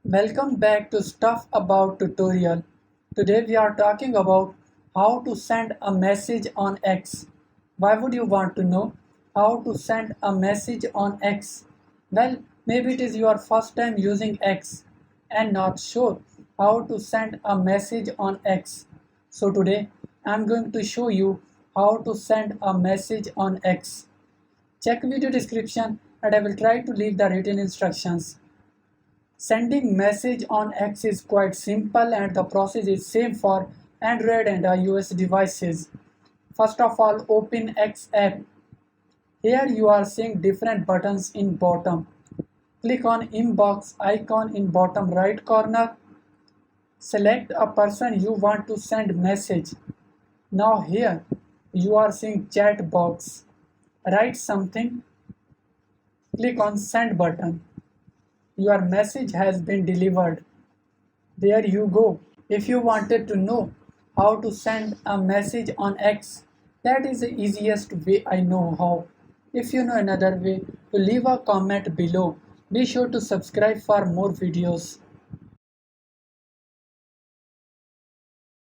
Welcome back to Stuff About Tutorial. Today we are talking about how to send a message on X. Why would you want to know how to send a message on X? Well, maybe it is your first time using X and not sure how to send a message on X. So today I am going to show you how to send a message on X. Check video description and I will try to leave the written instructions. Sending message on X is quite simple and the process is same for Android and iOS devices. First of all, open X app. Here you are seeing different buttons in bottom. Click on inbox icon in bottom right corner. Select a person you want to send message. Now here you are seeing chat box. Write something. Click on send button. Your message has been delivered. There you go. If you wanted to know how to send a message on X, that is the easiest way I know how. If you know another way, to leave a comment below. Be sure to subscribe for more videos.